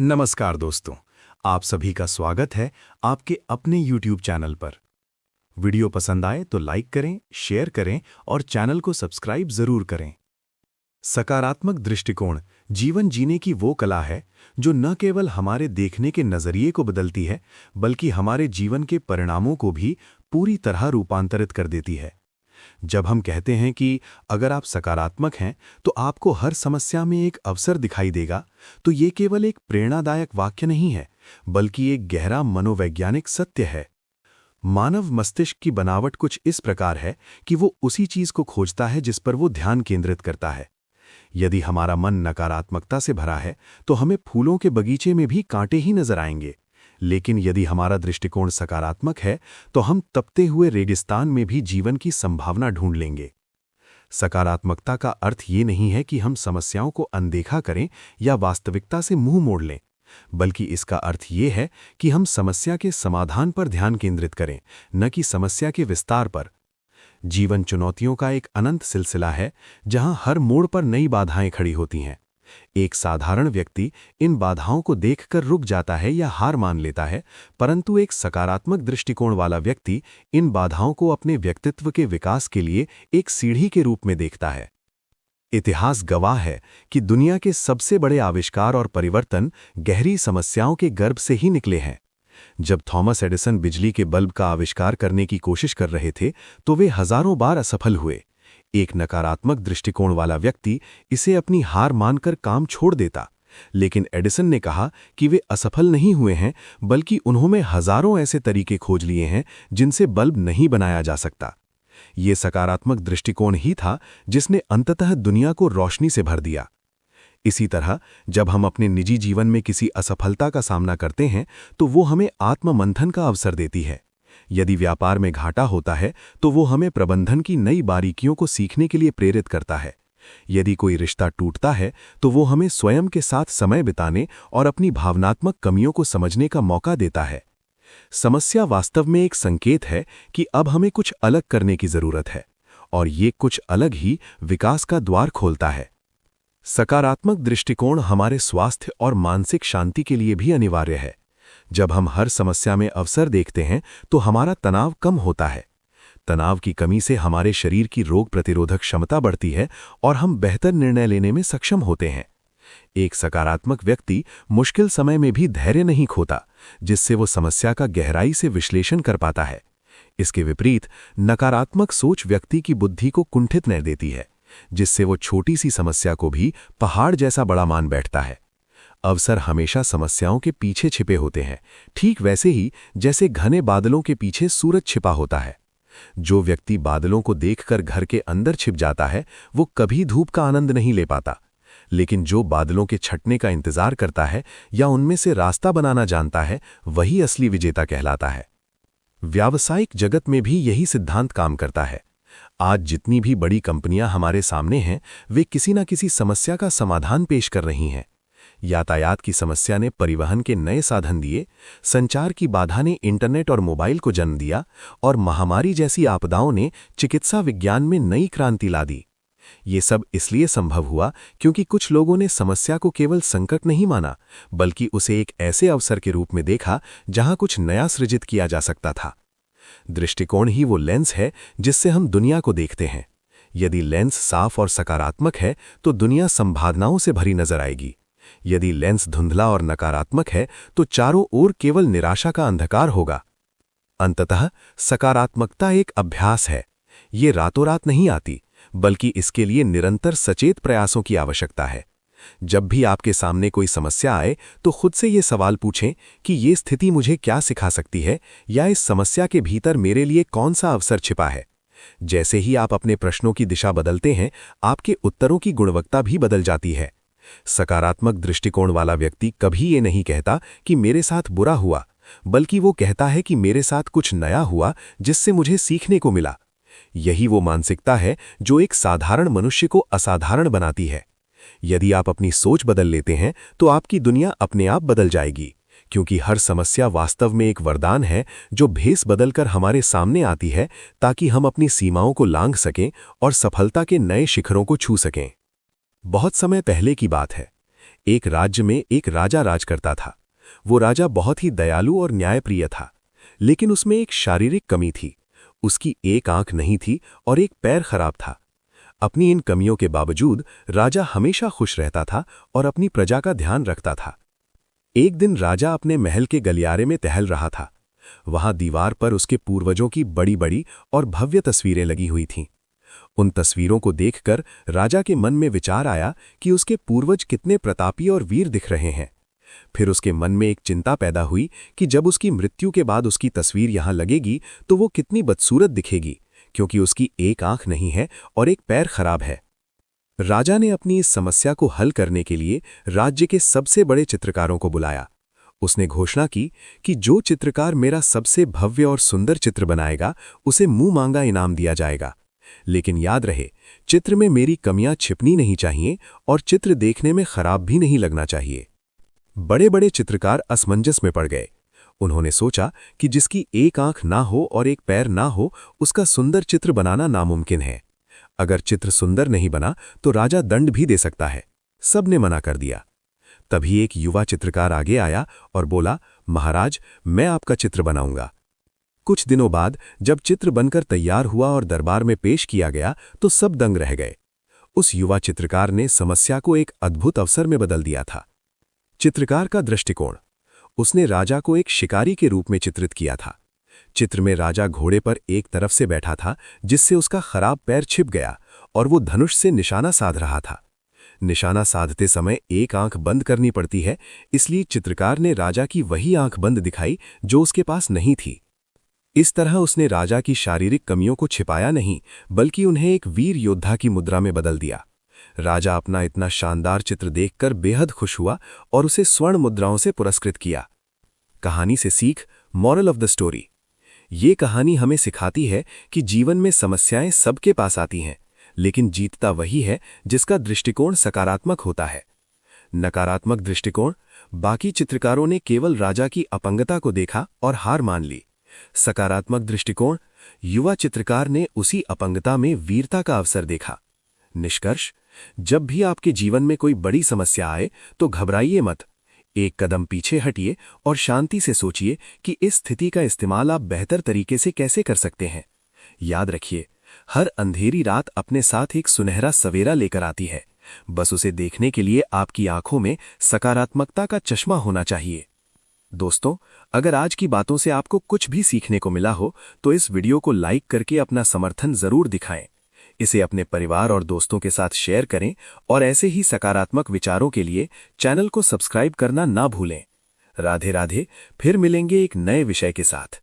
नमस्कार दोस्तों, आप सभी का स्वागत है आपके अपने YouTube चैनल पर। वीडियो पसंद आए तो लाइक करें, शेयर करें और चैनल को सब्सक्राइब जरूर करें। सकारात्मक दृष्टिकोण जीवन जीने की वो कला है जो न केवल हमारे देखने के नजरिए को बदलती है, बल्कि हमारे जीवन के परिणामों को भी पूरी तरह रूपांतरित कर देती है। जब हम कहते हैं कि अगर आप सकारात्मक हैं तो आपको हर समस्या में एक अवसर दिखाई देगा, तो ये केवल एक प्रेरणादायक वाक्य नहीं है, बल्कि एक गहरा मनोवैज्ञानिक सत्य है। मानव मस्तिष्क की बनावट कुछ इस प्रकार है कि वो उसी चीज को खोजता है जिस पर वो ध्यान केंद्रित करता है। यदि हमारा मन नकारात्मकता से भरा है तो हमें फूलों के बगीचे में भी कांटे ही नजर आएंगे, लेकिन यदि हमारा दृष्टिकोण सकारात्मक है तो हम तपते हुए रेगिस्तान में भी जीवन की संभावना ढूंढ लेंगे। सकारात्मकता का अर्थ ये नहीं है कि हम समस्याओं को अनदेखा करें या वास्तविकता से मुंह मोड़ लें, बल्कि इसका अर्थ ये है कि हम समस्या के समाधान पर ध्यान केंद्रित करें, न कि समस्या के विस्तार पर। जीवन चुनौतियों का एक अनंत सिलसिला है, जहां हर मोड़ पर नई बाधाएं खड़ी होती हैं। एक साधारण व्यक्ति इन बाधाओं को देखकर रुक जाता है या हार मान लेता है, परंतु एक सकारात्मक दृष्टिकोण वाला व्यक्ति इन बाधाओं को अपने व्यक्तित्व के विकास के लिए एक सीढ़ी के रूप में देखता है। इतिहास गवाह है कि दुनिया के सबसे बड़े आविष्कार और परिवर्तन गहरी समस्याओं के गर्भ से ही निकले हैं। जब थॉमस एडिसन बिजली के बल्ब का आविष्कार करने की कोशिश कर रहे थे, तो वे हजारों बार असफल हुए। एक नकारात्मक दृष्टिकोण वाला व्यक्ति इसे अपनी हार मानकर काम छोड़ देता, लेकिन एडिसन ने कहा कि वे असफल नहीं हुए हैं, बल्कि उन्होंने हजारों ऐसे तरीके खोज लिए हैं जिनसे बल्ब नहीं बनाया जा सकता। ये सकारात्मक दृष्टिकोण ही था जिसने अंततः दुनिया को रोशनी से भर दिया। इसी तरह जब हम अपने निजी जीवन में किसी असफलता का सामना करते हैं तो वो हमें आत्ममंथन का अवसर देती है। यदि व्यापार में घाटा होता है तो वो हमें प्रबंधन की नई बारीकियों को सीखने के लिए प्रेरित करता है। यदि कोई रिश्ता टूटता है तो वो हमें स्वयं के साथ समय बिताने और अपनी भावनात्मक कमियों को समझने का मौका देता है। समस्या वास्तव में एक संकेत है कि अब हमें कुछ अलग करने की जरूरत है, और ये कुछ अलग ही विकास का द्वार खोलता है। सकारात्मक दृष्टिकोण हमारे स्वास्थ्य और मानसिक शांति के लिए भी अनिवार्य है। जब हम हर समस्या में अवसर देखते हैं तो हमारा तनाव कम होता है। तनाव की कमी से हमारे शरीर की रोग प्रतिरोधक क्षमता बढ़ती है और हम बेहतर निर्णय लेने में सक्षम होते हैं। एक सकारात्मक व्यक्ति मुश्किल समय में भी धैर्य नहीं खोता, जिससे वो समस्या का गहराई से विश्लेषण कर पाता है। इसके विपरीत नकारात्मक सोच व्यक्ति की बुद्धि को कुंठित कर देती है, जिससे वो छोटी सी समस्या को भी पहाड़ जैसा बड़ा मान बैठता है। अवसर हमेशा समस्याओं के पीछे छिपे होते हैं, ठीक वैसे ही जैसे घने बादलों के पीछे सूरज छिपा होता है। जो व्यक्ति बादलों को देखकर घर के अंदर छिप जाता है, वो कभी धूप का आनंद नहीं ले पाता। लेकिन जो बादलों के छटने का इंतजार करता है या उनमें से रास्ता बनाना जानता है, वही असली विजेता कहलाता है। व्यावसायिक जगत में भी यही सिद्धांत काम करता है। आज जितनी भी बड़ी कंपनियां हमारे सामने हैं, वे किसी न किसी समस्या का समाधान पेश कर रही हैं। यातायात की समस्या ने परिवहन के नए साधन दिए, संचार की बाधा ने इंटरनेट और मोबाइल को जन्म दिया, और महामारी जैसी आपदाओं ने चिकित्सा विज्ञान में नई क्रांति ला दी। ये सब इसलिए संभव हुआ क्योंकि कुछ लोगों ने समस्या को केवल संकट नहीं माना, बल्कि उसे एक ऐसे अवसर के रूप में देखा जहां कुछ नया सृजित किया जा सकता था। दृष्टिकोण ही वो लेंस है जिससे हम दुनिया को देखते हैं। यदि लेंस साफ और सकारात्मक है तो दुनिया संभावनाओं से भरी नजर आएगी। यदि लेंस धुंधला और नकारात्मक है तो चारों ओर केवल निराशा का अंधकार होगा। अंततः सकारात्मकता एक अभ्यास है। ये रातों रात नहीं आती, बल्कि इसके लिए निरंतर सचेत प्रयासों की आवश्यकता है। जब भी आपके सामने कोई समस्या आए तो खुद से ये सवाल पूछें कि ये स्थिति मुझे क्या सिखा सकती है, या इस समस्या के भीतर मेरे लिए कौन सा अवसर छिपा है। जैसे ही आप अपने प्रश्नों की दिशा बदलते हैं, आपके उत्तरों की गुणवत्ता भी बदल जाती है। सकारात्मक दृष्टिकोण वाला व्यक्ति कभी ये नहीं कहता कि मेरे साथ बुरा हुआ, बल्कि वो कहता है कि मेरे साथ कुछ नया हुआ जिससे मुझे सीखने को मिला। यही वो मानसिकता है जो एक साधारण मनुष्य को असाधारण बनाती है। यदि आप अपनी सोच बदल लेते हैं तो आपकी दुनिया अपने आप बदल जाएगी, क्योंकि हर समस्या वास्तव में एक वरदान है जो भेस बदलकर हमारे सामने आती है ताकि हम अपनी सीमाओं को लांघ सकें और सफलता के नए शिखरों को छू सकें। बहुत समय पहले की बात है। एक राज्य में एक राजा राज करता था। वो राजा बहुत ही दयालु और न्यायप्रिय था, लेकिन उसमें एक शारीरिक कमी थी। उसकी एक आंख नहीं थी और एक पैर खराब था। अपनी इन कमियों के बावजूद राजा हमेशा खुश रहता था और अपनी प्रजा का ध्यान रखता था। एक दिन राजा अपने महल के गलियारे में टहल रहा था। वहां दीवार पर उसके पूर्वजों की बड़ी बड़ी और भव्य तस्वीरें लगी हुई थीं। उन तस्वीरों को देखकर राजा के मन में विचार आया कि उसके पूर्वज कितने प्रतापी और वीर दिख रहे हैं। फिर उसके मन में एक चिंता पैदा हुई कि जब उसकी मृत्यु के बाद उसकी तस्वीर यहां लगेगी तो वो कितनी बदसूरत दिखेगी, क्योंकि उसकी एक आंख नहीं है और एक पैर खराब है। राजा ने अपनी इस समस्या को हल करने के लिए राज्य के सबसे बड़े चित्रकारों को बुलाया। उसने घोषणा की कि जो चित्रकार मेरा सबसे भव्य और सुंदर चित्र बनाएगा उसे मुंह मांगा इनाम दिया जाएगा। लेकिन याद रहे, चित्र में मेरी कमियां छिपनी नहीं चाहिए और चित्र देखने में खराब भी नहीं लगना चाहिए। बड़े बड़े चित्रकार असमंजस में पड़ गए। उन्होंने सोचा कि जिसकी एक आंख ना हो और एक पैर ना हो, उसका सुंदर चित्र बनाना नामुमकिन है। अगर चित्र सुंदर नहीं बना तो राजा दंड भी दे सकता है। सबने मना कर दिया। तभी एक युवा चित्रकार आगे आया और बोला, महाराज, मैं आपका चित्र बनाऊंगा। कुछ दिनों बाद जब चित्र बनकर तैयार हुआ और दरबार में पेश किया गया तो सब दंग रह गए। उस युवा चित्रकार ने समस्या को एक अद्भुत अवसर में बदल दिया था। चित्रकार का दृष्टिकोण। उसने राजा को एक शिकारी के रूप में चित्रित किया था। चित्र में राजा घोड़े पर एक तरफ से बैठा था, जिससे उसका खराब पैर छिप गया और वो धनुष से निशाना साध रहा था। निशाना साधते समय एक आंख बंद करनी पड़ती है, इसलिए चित्रकार ने राजा की वही आंख बंद दिखाई जो उसके पास नहीं थी। इस तरह उसने राजा की शारीरिक कमियों को छिपाया नहीं, बल्कि उन्हें एक वीर योद्धा की मुद्रा में बदल दिया। राजा अपना इतना शानदार चित्र देखकर बेहद खुश हुआ और उसे स्वर्ण मुद्राओं से पुरस्कृत किया। कहानी से सीख, मॉरल ऑफ द स्टोरी। ये कहानी हमें सिखाती है कि जीवन में समस्याएं सबके पास आती हैं, लेकिन जीतता वही है जिसका दृष्टिकोण सकारात्मक होता है। नकारात्मक दृष्टिकोण। बाकी चित्रकारों ने केवल राजा की अपंगता को देखा और हार मान ली। सकारात्मक दृष्टिकोण। युवा चित्रकार ने उसी अपंगता में वीरता का अवसर देखा। निष्कर्ष, जब भी आपके जीवन में कोई बड़ी समस्या आए तो घबराइए मत। एक कदम पीछे हटिए और शांति से सोचिए कि इस स्थिति का इस्तेमाल आप बेहतर तरीके से कैसे कर सकते हैं। याद रखिए, हर अंधेरी रात अपने साथ एक सुनहरा सवेरा लेकर आती है। बस उसे देखने के लिए आपकी आंखों में सकारात्मकता का चश्मा होना चाहिए। दोस्तों, अगर आज की बातों से आपको कुछ भी सीखने को मिला हो तो इस वीडियो को लाइक करके अपना समर्थन जरूर दिखाएं। इसे अपने परिवार और दोस्तों के साथ शेयर करें और ऐसे ही सकारात्मक विचारों के लिए चैनल को सब्सक्राइब करना ना भूलें। राधे राधे। फिर मिलेंगे एक नए विषय के साथ।